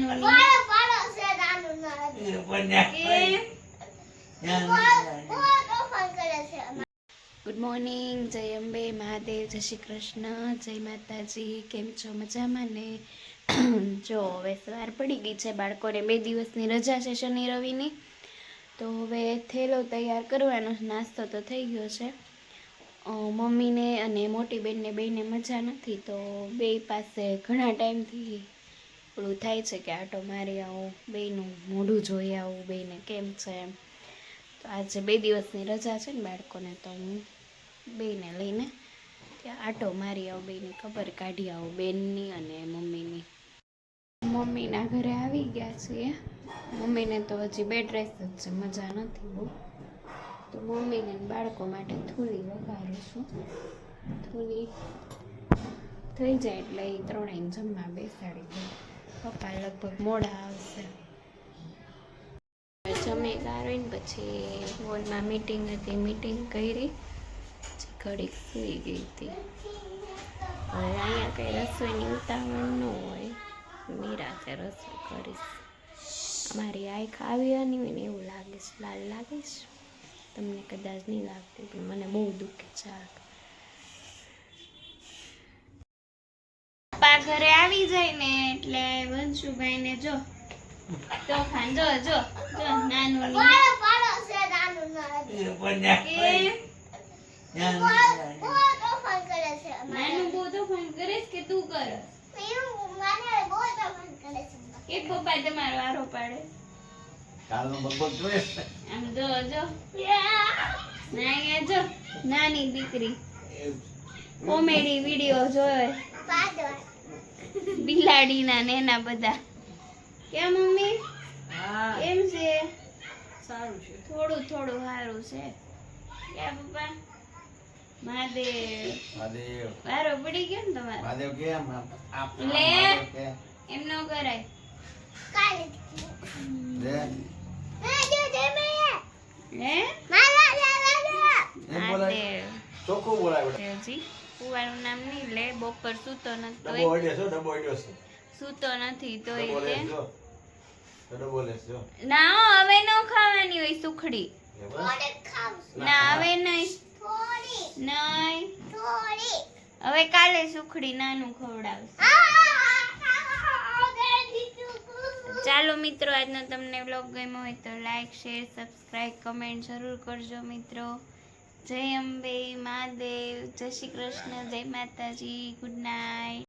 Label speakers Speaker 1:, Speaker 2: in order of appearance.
Speaker 1: નાનું good morning, જય અંબે મહાદેવ, જય શ્રી કૃષ્ણ, જય માતાજી. કેમ છો? મજામાં ને? જો હવે સવાર પડી ગઈ છે, બાળકોને 2 દિવસની રજા છે શનિ રવિની. તો હવે થેલો તૈયાર કરવાનો, નાસ્તો તો થઈ ગયો છે. મમ્મીને અને મોટી બેનને બેયને મજા નથી, તો બે પાસે ઘણા ટાઈમથી ઓલું થાય છે કે આટો મારી આવું, બેયનું મોઢું જોઈ આવું, બેયને કેમ છે એમ. તો આજે 2 દિવસની રજા છે ને બાળકોને, તો હું બેયને લઈને ત્યાં આટો મારી આવું, બેયની ખબર કાઢી આવું, બેનની અને મમ્મીની. મમ્મીના ઘરે આવી ગયા છીએ. મમ્મીને તો હજી બેડ રેસ્ટ જ છે, મજા નથી બહુ. તો મમ્મીને બાળકો માટે થૂલી વઘારું છું. થૂલી થઈ જાય એટલે એ ત્રણેય જમવા બેસાડી દઉં. પપ્પા લગભગ મોડા આવશે. જમી ગાળીને પછી હોલમાં મીટિંગ હતી, મીટિંગ કરી, ઘડીક સૂઈ ગઈ હતી. હવે અહીંયા કંઈ રસોઈની ઉતાવળ ન હોય, નિરાતે રસોઈ કરીશ. અમારી આંખ આવી નહીં હોય ને એવું લાગે છે, લાલ લાગે છે. તમને કદાચ નહીં લાગતી, પણ મને બહુ દુખે છે આંખ. પપ્પા ઘરે આવી જાય ને એટલે વંશુભાઈને જો તોફાન, જો જો જો નાનું નાનું બહુ તોફાન કરે કે તું કરે કે પપ્પા તમારો આરો પાડે? આમ જો જો ના જો નાની દીકરી કોમેડી વિડીયો જોવે બિલાડીના ને એના બધા. કેમ મમ્મી? એમ છે, સારું છે, થોડું થોડું સારું છે. ક્યાં પપ્પા? મહાદેવ મહાદેવ વારો પડી ગયો ને તમારે? મહાદેવ કેમ લે એમ ન કરાય. કાલે લે લે મહાદેવ ચોખ્ખું બોલાય. જી કુવાનું નામ નહીં લે. બપોર સૂતો નથી, સૂતો નથી તો ના હવે ન ખાવાની હોય સુખડી. ના હવે નહીં, હવે કાલે સુખડી નાનું ખવડાવશે. ચાલો મિત્રો, આજનો તમને વ્લોગ ગમ્યો હોય તો લાઈક, શેર, સબસ્ક્રાઇબ, કમેન્ટ જરૂર કરજો મિત્રો. જય અંબે મહાદેવ, જય શ્રી કૃષ્ણ, જય માતાજી, ગુડ નાઇટ.